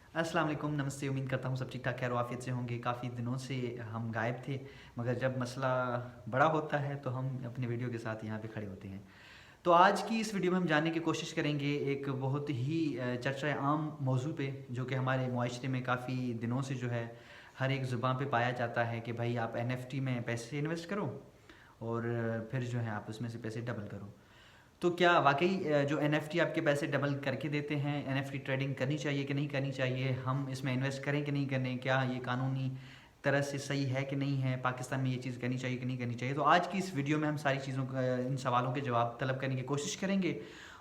अस्सलाम वालेकुम, नमस्ते। उम्मीद करता हूँ सब ठीक ठाक खैर आफियत से होंगे। काफ़ी दिनों से हम गायब थे, मगर जब मसला बड़ा होता है तो हम अपने वीडियो के साथ यहाँ पे खड़े होते हैं। तो आज की इस वीडियो में हम जानने की कोशिश करेंगे एक बहुत ही चर्चा आम मौजू पे, जो कि हमारे मुआशरे में काफ़ी दिनों से जो है हर एक ज़ुबान पे पाया जाता है कि भाई आप एनएफटी में पैसे इन्वेस्ट करो और फिर जो है आप उसमें से पैसे डबल करो। तो क्या वाक़ई जो एनएफटी आपके पैसे डबल करके देते हैं, एनएफटी ट्रेडिंग करनी चाहिए कि नहीं करनी चाहिए? हम इसमें इन्वेस्ट करें कि नहीं करें? क्या ये कानूनी तरह से सही है कि नहीं है? पाकिस्तान में ये चीज़ करनी चाहिए कि नहीं करनी चाहिए? तो आज की इस वीडियो में हम सारी चीज़ों का इन सवालों के जवाब तलब करने की कोशिश करेंगे।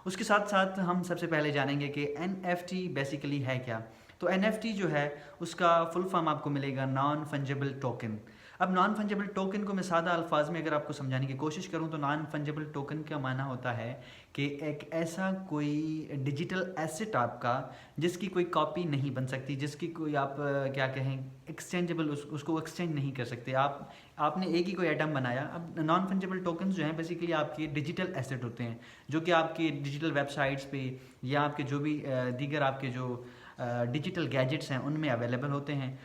उसके साथ-साथ हम सबसे पहले जानेंगे कि एनएफटी बेसिकली है क्या? तो एनएफटी जो है उसका फुल फॉर्म आपको मिलेगा नॉन फंजिबल टोकन। अब नॉन फंजिबल टोकन को मैं सादा अल्फाज में अगर आपको समझाने की कोशिश करूं तो नॉन फंजिबल टोकन का माना होता है कि एक ऐसा कोई डिजिटल एसेट आपका जिसकी कोई कॉपी नहीं बन सकती, जिसकी कोई आप क्या कहें एक्सचेंजेबल, उसको एक्सचेंज नहीं कर सकते आप। आपने एक ही कोई आइटम बनाया। अब नॉन फंजिबल टोकन्स जो हैं बेसिकली आपके डिजिटल एसेट होते हैं, जो कि आपके डिजिटल वेबसाइट्स पे या आपके जो भी दीगर आपके जो डिजिटल गैजेट्स हैं उनमें अवेलेबल होते हैं।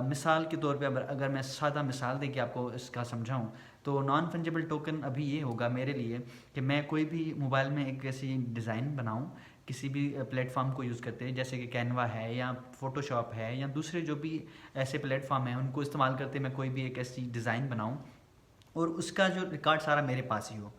मिसाल के तौर पे अगर मैं सादा मिसाल दे के आपको इसका समझाऊं तो नॉन फंजिबल टोकन अभी ये होगा मेरे लिए कि मैं कोई भी मोबाइल में एक ऐसी डिज़ाइन बनाऊं किसी भी प्लेटफॉर्म को यूज़ करते हैं, जैसे कि कैनवा है या फोटोशॉप है या दूसरे जो भी ऐसे प्लेटफॉर्म हैं उनको इस्तेमाल करते मैं कोई भी एक ऐसी डिज़ाइन बनाऊं और उसका जो रिकॉर्ड सारा मेरे पास ही हो।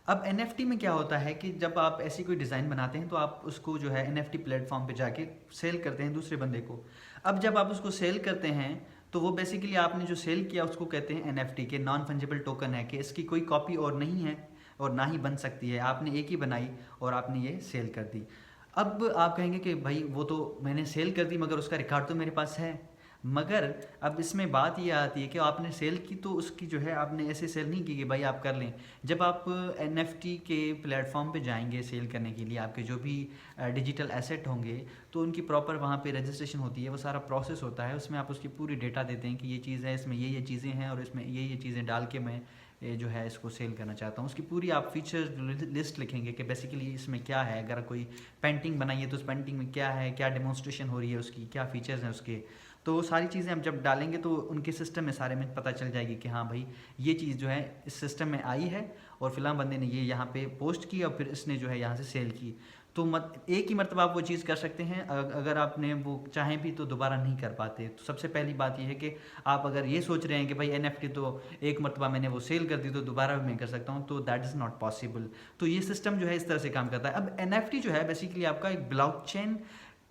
अब एनएफटी में क्या होता है कि जब आप ऐसी कोई डिज़ाइन बनाते हैं तो आप उसको जो है एनएफटी प्लेटफॉर्म पे जाके सेल करते हैं दूसरे बंदे को। अब जब आप उसको सेल करते हैं तो वो बेसिकली आपने जो सेल किया उसको कहते हैं एनएफटी के नॉन फंजिबल टोकन है, कि इसकी कोई कॉपी और नहीं है और ना ही बन सकती है। आपने एक ही बनाई और आपने ये सेल कर दी। अब आप कहेंगे कि भाई वो तो मैंने सेल कर दी मगर उसका रिकॉर्ड तो मेरे पास है। मगर अब इसमें बात ये आती है कि आपने सेल की तो उसकी जो है आपने ऐसे सेल नहीं की कि भाई आप कर लें। जब आप एनएफटी के प्लेटफॉर्म पे जाएंगे सेल करने के लिए, आपके जो भी डिजिटल एसेट होंगे तो उनकी प्रॉपर वहाँ पे रजिस्ट्रेशन होती है, वो सारा प्रोसेस होता है। उसमें आप उसकी पूरी डेटा देते हैं कि ये चीज़ है, इसमें ये चीज़ें हैं और इसमें ये चीज़ें डाल के मैं ये जो है इसको सेल करना चाहता हूँ। उसकी पूरी आप फीचर लिस्ट लिखेंगे कि बेसिकली इसमें क्या है। अगर कोई पेंटिंग बनाई है तो उस पेंटिंग में क्या है, क्या डेमोन्स्ट्रेशन हो रही है उसकी, क्या फीचर्स हैं उसके। तो वो सारी चीज़ें हम जब डालेंगे तो उनके सिस्टम में सारे में पता चल जाएगी कि हाँ भाई ये चीज़ जो है इस सिस्टम में आई है और फिलहाल बंदे ने ये यहाँ पे पोस्ट की और फिर इसने जो है यहाँ से सेल की। तो एक ही मरतबा आप वो चीज़ कर सकते हैं। अगर आपने वो चाहें भी तो दोबारा नहीं कर पाते। तो सबसे पहली बात ये है कि आप अगर ये सोच रहे हैं कि भाई एनएफटी तो एक मरतबा मैंने वो सेल कर दी तो दोबारा भी मैं कर सकता हूँ, तो दैट इज़ नॉट पॉसिबल। तो ये सिस्टम जो है इस तरह से काम करता है। अब एनएफटी जो है बेसिकली आपका एक ब्लॉकचेन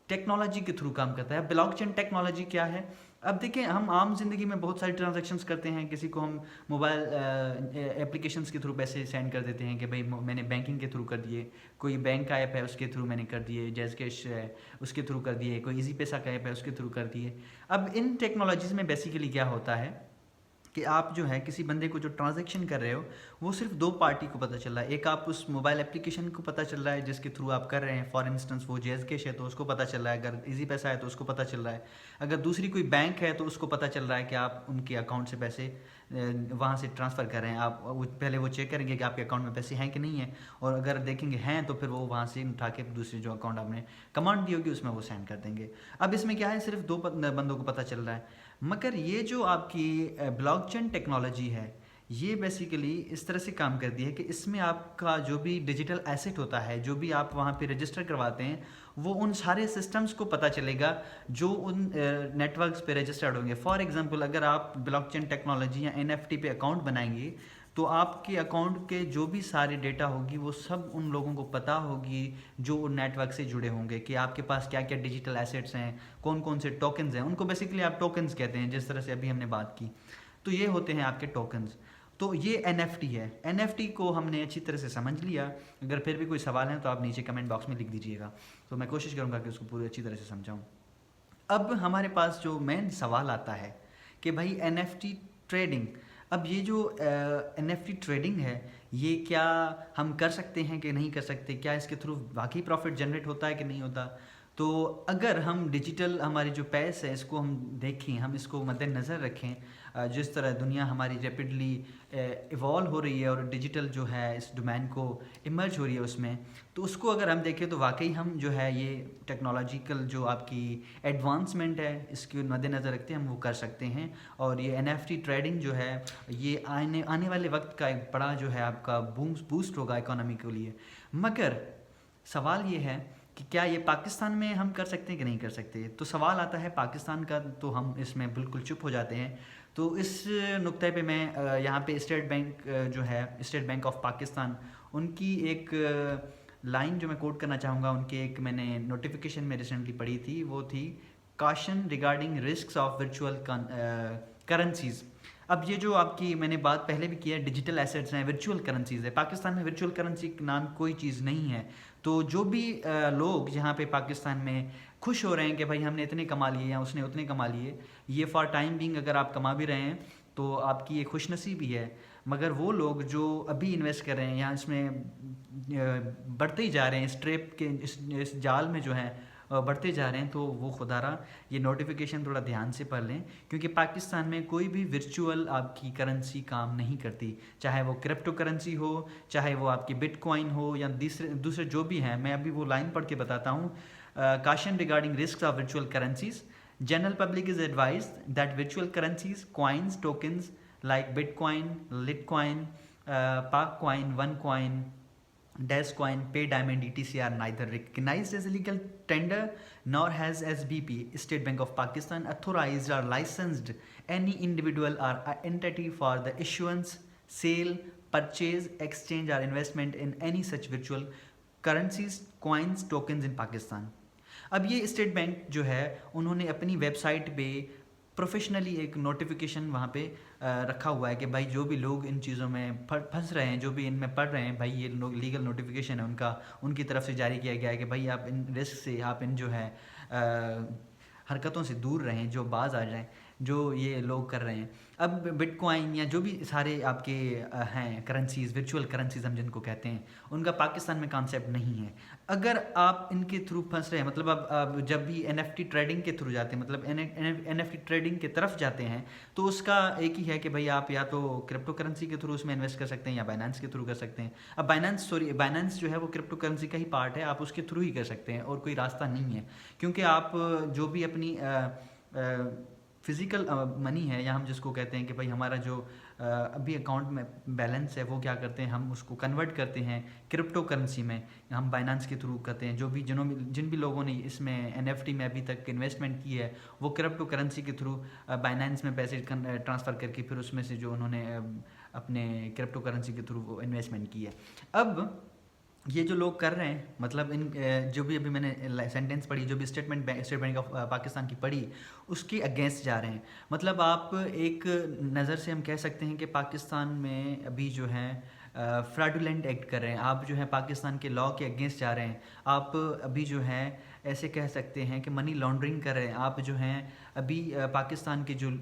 टेक्नोलॉजी के थ्रू काम करता है। ब्लॉकचेन टेक्नोलॉजी क्या है? अब देखिए हम आम ज़िंदगी में बहुत सारी ट्रांजैक्शंस करते हैं। किसी को हम मोबाइल एप्लीकेशंस के थ्रू पैसे सेंड कर देते हैं कि भाई मैंने बैंकिंग के थ्रू कर दिए, कोई बैंक का ऐप है उसके थ्रू मैंने कर दिए, जैज़ कैश है उसके थ्रू कर दिए, कोई इजी पैसा का ऐप है उसके थ्रू कर दिए। अब इन टेक्नोलॉजीज़ में बेसिकली क्या होता है कि आप जो है किसी बंदे को जो ट्रांजैक्शन कर रहे हो वो सिर्फ दो पार्टी को पता चल रहा है। एक आप उस मोबाइल एप्लीकेशन को पता चल रहा है जिसके थ्रू आप कर रहे हैं, फॉर इंस्टेंस वो जैज़ कैश है तो उसको पता चल रहा है, अगर इजी पैसा है तो उसको पता चल रहा है, अगर दूसरी कोई बैंक है तो उसको पता चल रहा है कि आप उनके अकाउंट से पैसे वहाँ से ट्रांसफ़र कर रहे हैं। आप पहले वो चेक करेंगे कि आपके अकाउंट में पैसे हैं कि नहीं है, और अगर देखेंगे हैं तो फिर वो वहाँ से उठा के दूसरे जो अकाउंट आपने कमांड दी होगी उसमें वो सेंड कर देंगे। अब इसमें क्या है, सिर्फ दो बंदों को पता चल रहा है। मगर ये जो आपकी ब्लॉकचेन टेक्नोलॉजी है ये बेसिकली इस तरह से काम करती है कि इसमें आपका जो भी डिजिटल एसेट होता है, जो भी आप वहाँ पे रजिस्टर करवाते हैं, वो उन सारे सिस्टम्स को पता चलेगा जो उन नेटवर्क्स पे रजिस्टर्ड होंगे। फॉर एग्जांपल अगर आप ब्लॉकचेन टेक्नोलॉजी या एनएफटी पे अकाउंट बनाएंगे तो आपके अकाउंट के जो भी सारी डेटा होगी वो सब उन लोगों को पता होगी जो नेटवर्क से जुड़े होंगे, कि आपके पास क्या क्या डिजिटल एसेट्स हैं, कौन कौन से टोकन्स हैं। उनको बेसिकली आप टोकन्स कहते हैं, जिस तरह से अभी हमने बात की। तो ये होते हैं आपके टोकन्स। तो ये एनएफटी है। एनएफटी को हमने अच्छी तरह से समझ लिया। अगर फिर भी कोई सवाल है तो आप नीचे कमेंट बॉक्स में लिख दीजिएगा, तो मैं कोशिश करूँगा कि उसको पूरी अच्छी तरह से समझाऊँ। अब हमारे पास जो मेन सवाल आता है कि भाई एनएफटी ट्रेडिंग, अब ये जो एनएफटी ट्रेडिंग है ये क्या हम कर सकते हैं कि नहीं कर सकते, क्या इसके थ्रू वाकई प्रॉफिट जनरेट होता है कि नहीं होता? तो अगर हम डिजिटल हमारी जो पैस है इसको हम देखें, हम इसको मद्देनज़र रखें, जिस तरह दुनिया हमारी रैपिडली इवॉल्व हो रही है और डिजिटल जो है इस डोमेन को इमर्ज हो रही है उसमें, तो उसको अगर हम देखें तो वाकई हम जो है ये टेक्नोलॉजिकल जो आपकी एडवांसमेंट है इसके मद्देनज़र रखते हैं हम वो कर सकते हैं। और ये एनएफटी ट्रेडिंग जो है ये आने आने वाले वक्त का एक बड़ा जो है आपका बूस्ट होगा इकोनॉमी के लिए। मगर सवाल ये है कि क्या ये पाकिस्तान में हम कर सकते हैं कि नहीं कर सकते। तो सवाल आता है पाकिस्तान का, तो हम इसमें बिल्कुल चुप हो जाते हैं। तो इस नुक्ते पे मैं यहाँ पे स्टेट बैंक जो है स्टेट बैंक ऑफ पाकिस्तान, उनकी एक लाइन जो मैं कोट करना चाहूँगा, उनके एक मैंने नोटिफिकेशन में रिसेंटली पढ़ी थी, वो थी caution regarding risks of virtual currencies. अब ये जो आपकी मैंने बात पहले भी की है, डिजिटल एसेट्स हैं, वर्चुअल करेंसीज है। पाकिस्तान में वर्चुअल करेंसी नाम कोई चीज़ नहीं है। तो जो भी लोग यहाँ पे पाकिस्तान में खुश हो रहे हैं कि भाई हमने इतने कमा लिए या उसने उतने कमा लिए, ये फॉर टाइम बिंग अगर आप कमा भी रहे हैं तो आपकी ये खुशनसीबी है। मगर वो लोग जो अभी इन्वेस्ट कर रहे हैं यहाँ इसमें बढ़ते ही जा रहे हैं, इस ट्रैप के इस जाल में जो है बढ़ते जा रहे हैं, तो वो खुदारा ये नोटिफिकेशन थोड़ा ध्यान से पढ़ लें, क्योंकि पाकिस्तान में कोई भी वर्चुअल आपकी करेंसी काम नहीं करती, चाहे वो क्रिप्टो करेंसी हो, चाहे वो आपकी बिटकॉइन हो या दूसरे जो भी हैं। मैं अभी वो लाइन पढ़ के बताता हूँ। caution regarding risks of virtual currencies. General public is advised that virtual currencies, coins, tokens like Bitcoin, Litecoin, Parkcoin, OneCoin, Dagecoin, PayDiamond, etc. are neither recognized as a legal tender nor has SBP, State Bank of Pakistan, authorized or licensed any individual or entity for the issuance, sale, purchase, exchange or investment in any such virtual currencies, coins, tokens in Pakistan. अब ये state bank जो है उन्होंने अपनी website पे professionally एक notification वहाँ पे रखा हुआ है कि भाई जो भी लोग इन चीज़ों में फंस रहे हैं, जो भी इनमें पढ़ रहे हैं, भाई ये लीगल नोटिफिकेशन है उनका, उनकी तरफ से जारी किया गया है कि भाई आप इन रिस्क से, आप इन जो है हरकतों से दूर रहें, जो बाज आ जाएं जो ये लोग कर रहे हैं। अब बिटकॉइन या जो भी सारे आपके हैं करेंसीज, वर्चुअल करेंसीज हम जिनको कहते हैं, उनका पाकिस्तान में कॉन्सेप्ट नहीं है। अगर आप इनके थ्रू फंस रहे हैं, मतलब अब जब भी एनएफटी ट्रेडिंग के थ्रू जाते हैं, मतलब एनएफटी ट्रेडिंग की तरफ जाते हैं, तो उसका एक ही है कि भाई आप या तो क्रिप्टो करेंसी के थ्रू उसमें इन्वेस्ट कर सकते हैं या बाइनेंस के थ्रू कर सकते हैं। अब बाइनेंस जो है वो क्रिप्टो करेंसी का ही पार्ट है, आप उसके थ्रू ही कर सकते हैं और कोई रास्ता नहीं है। क्योंकि आप जो भी अपनी फिज़िकल मनी है, या हम जिसको कहते हैं कि भाई हमारा जो अभी अकाउंट में बैलेंस है, वो क्या करते हैं, हम उसको कन्वर्ट करते हैं क्रिप्टो करेंसी में, हम बाइनेंस के थ्रू करते हैं। जो भी जिन भी लोगों ने इसमें एनएफटी में अभी तक इन्वेस्टमेंट की है, वो क्रिप्टो करेंसी के थ्रू बाइनेंस में पैसे ट्रांसफ़र करके फिर उसमें से जो उन्होंने अपने क्रिप्टो करेंसी के थ्रू वो इन्वेस्टमेंट की है। अब ये जो लोग कर रहे हैं, मतलब इन जो भी अभी मैंने सेंटेंस पढ़ी, जो भी स्टेट बैंक ऑफ पाकिस्तान की पढ़ी, उसके अगेंस्ट जा रहे हैं। मतलब आप एक नज़र से हम कह सकते हैं कि पाकिस्तान में अभी जो है फ्रॉडुलेंट एक्ट कर रहे हैं, आप जो है पाकिस्तान के लॉ के अगेंस्ट जा रहे हैं। आप अभी जो है ऐसे कह सकते हैं कि मनी लॉन्ड्रिंग कर रहे हैं, आप जो हैं अभी पाकिस्तान के जो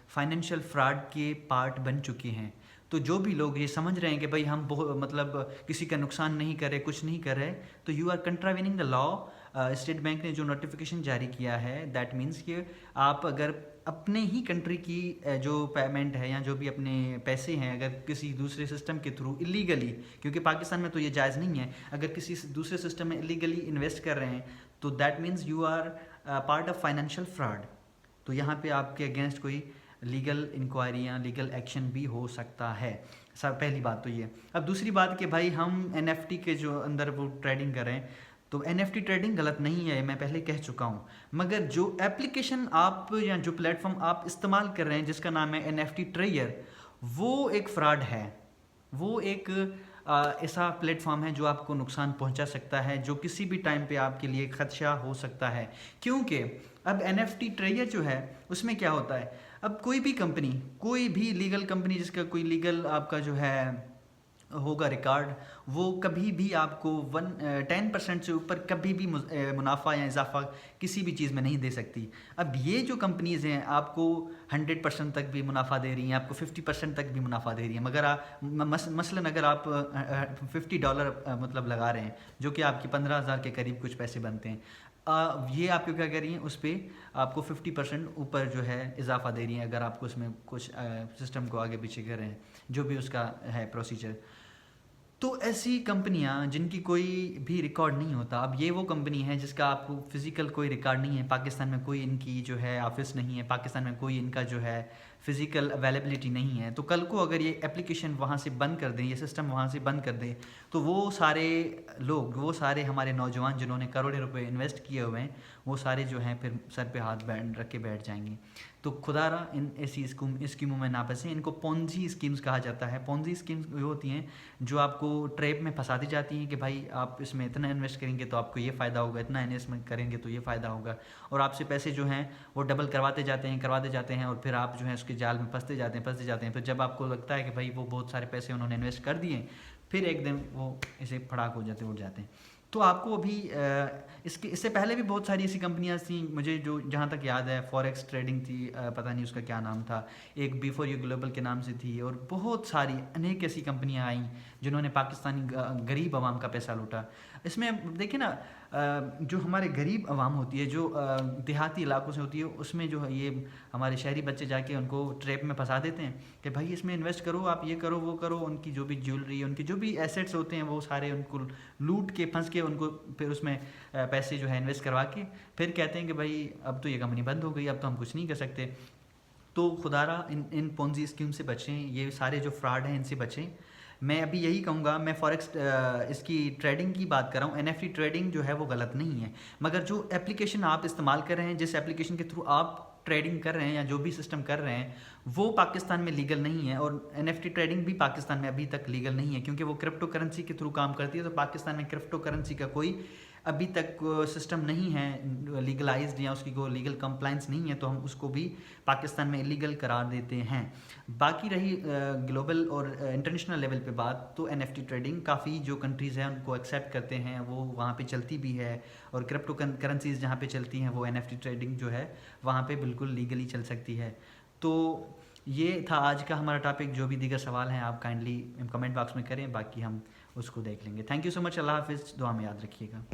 फाइनेंशियल फ्रॉड के पार्ट बन चुके हैं। तो जो भी लोग ये समझ रहे हैं कि भाई हम बहुत मतलब किसी का नुकसान नहीं कर रहे, कुछ नहीं कर रहे, तो you are contravening the law. State bank ने जो नोटिफिकेशन जारी किया है, दैट मीन्स कि आप अगर अपने ही कंट्री की जो पेमेंट है या जो भी अपने पैसे हैं, अगर किसी दूसरे सिस्टम के थ्रू इलीगली, क्योंकि पाकिस्तान में तो ये जायज़ नहीं है, अगर किसी दूसरे सिस्टम में इलीगली इन्वेस्ट कर रहे हैं, तो that means you are part of financial fraud. तो यहाँ पे आपके अगेंस्ट कोई लीगल इंक्वायरियाँ, लीगल एक्शन भी हो सकता है। सर पहली बात तो ये। अब दूसरी बात कि भाई हम एनएफटी के जो अंदर वो ट्रेडिंग कर रहे हैं, तो एनएफटी ट्रेडिंग गलत नहीं है, मैं पहले कह चुका हूँ। मगर जो एप्लीकेशन आप या जो प्लेटफॉर्म आप इस्तेमाल कर रहे हैं जिसका नाम है एनएफटी ट्रेयर, वो एक फ्रॉड है। वो एक ऐसा प्लेटफॉर्म है जो आपको नुकसान पहुंचा सकता है, जो किसी भी टाइम पे आपके लिए खदशा हो सकता है। क्योंकि अब एनएफटी ट्रेयर जो है उसमें क्या होता है, अब कोई भी कंपनी, कोई भी लीगल कंपनी जिसका कोई लीगल आपका जो है होगा रिकॉर्ड, वो कभी भी आपको 10% से ऊपर कभी भी मुनाफा या इजाफा किसी भी चीज़ में नहीं दे सकती। अब ये जो कंपनीज़ हैं आपको 100% तक भी मुनाफा दे रही हैं, आपको 50% तक भी मुनाफा दे रही हैं। मगर मसलन अगर आप $50 मतलब लगा रहे हैं, जो कि आपकी 15,000 के करीब कुछ पैसे बनते हैं, ये आपको क्या कर रही हैं, उस पर आपको 50% ऊपर जो है इजाफा दे रही हैं, अगर आपको उसमें कुछ सिस्टम को आगे पीछे कर रहे हैं, जो भी उसका है प्रोसीजर। तो ऐसी कंपनियां जिनकी कोई भी रिकॉर्ड नहीं होता, अब ये वो कंपनी है जिसका आपको फिजिकल कोई रिकॉर्ड नहीं है, पाकिस्तान में कोई इनकी जो है ऑफिस नहीं है, पाकिस्तान में कोई इनका जो है फिजिकल अवेलेबिलिटी नहीं है, तो कल को अगर ये एप्लीकेशन वहाँ से बंद कर दें, ये सिस्टम वहाँ से बंद कर दें, तो वो सारे लोग, वो सारे हमारे नौजवान जिन्होंने करोड़ों रुपए इन्वेस्ट किए हुए हैं, वो सारे जो हैं फिर सर पे हाथ बैंड रख के बैठ जाएंगे। तो खुदारा इन ऐसी स्कीमों में ना फंसें। इनको पोंजी स्कीम्स कहा जाता है। पोंजी स्कीम्स वो होती हैं जो आपको ट्रैप में फंसा दी जाती हैं कि भाई आप इसमें इतना इन्वेस्ट करेंगे तो आपको ये फ़ायदा होगा, इतना इन्वेस्टमेंट करेंगे तो ये फ़ायदा होगा, और आपसे पैसे जो हैं वो डबल करवाते जाते हैं और फिर आप जो है उसके जाल में फंसते जाते हैं। फिर जब आपको लगता है कि भाई वो बहुत सारे पैसे उन्होंने इन्वेस्ट कर दिए, फिर एक दिन वो ऐसे फड़ाक हो जाते उड़ जाते हैं। तो आपको अभी इससे पहले भी बहुत सारी ऐसी कंपनियां थी, मुझे जो जहाँ तक याद है फॉरेक्स ट्रेडिंग थी, पता नहीं उसका क्या नाम था, एक बिफोर यू ग्लोबल के नाम से थी, और बहुत सारी अनेक ऐसी कंपनियां आई जिन्होंने पाकिस्तानी गरीब आवाम का पैसा लूटा। इसमें देखिए ना, जो हमारे गरीब आवाम होती है, जो देहाती इलाकों से होती है, उसमें जो है ये हमारे शहरी बच्चे जाके उनको ट्रैप में फंसा देते हैं कि भाई इसमें इन्वेस्ट करो, आप ये करो वो करो, उनकी जो भी ज्वेलरी, उनके जो भी एसेट्स होते हैं वो सारे उनको लूट के फंस के उनको फिर उसमें पैसे जो है इन्वेस्ट करवा के फिर कहते हैं कि भाई अब तो ये कंपनी बंद हो गई, अब तो हम कुछ नहीं कर सकते। तो खुदारा इन पोंजी स्कीम से बचें, ये सारे जो फ्रॉड हैं इनसे बचें। मैं अभी यही कहूँगा, मैं फॉरेक्स इसकी ट्रेडिंग की बात कर रहा हूँ, एनएफटी ट्रेडिंग जो है वो गलत नहीं है, मगर जो एप्लीकेशन आप इस्तेमाल कर रहे हैं, जिस एप्लीकेशन के थ्रू आप ट्रेडिंग कर रहे हैं या जो भी सिस्टम कर रहे हैं, वो पाकिस्तान में लीगल नहीं है, और एनएफटी ट्रेडिंग भी पाकिस्तान में अभी तक लीगल नहीं है, क्योंकि वो क्रिप्टो करेंसी के थ्रू काम करती है। तो पाकिस्तान में क्रिप्टो करेंसी का कोई अभी तक सिस्टम नहीं है लीगलाइज्ड, या उसकी कोई लीगल कंप्लाइंस नहीं है, तो हम उसको भी पाकिस्तान में इलीगल करार देते हैं। बाकी रही ग्लोबल और इंटरनेशनल लेवल पे बात, तो एनएफटी ट्रेडिंग काफ़ी जो कंट्रीज़ हैं उनको एक्सेप्ट करते हैं, वो वहाँ पे चलती भी है, और क्रिप्टो करेंसीज जहाँ पे चलती हैं वो एनएफटी ट्रेडिंग जो है वहाँ पे बिल्कुल लीगली चल सकती है। तो ये था आज का हमारा टॉपिक। जो भी दीगर सवाल हैं आप काइंडली कमेंट बॉक्स में करें, बाकी हम उसको देख लेंगे। Thank you so much. अल्लाह हाफिज़। दुआ में याद रखिएगा।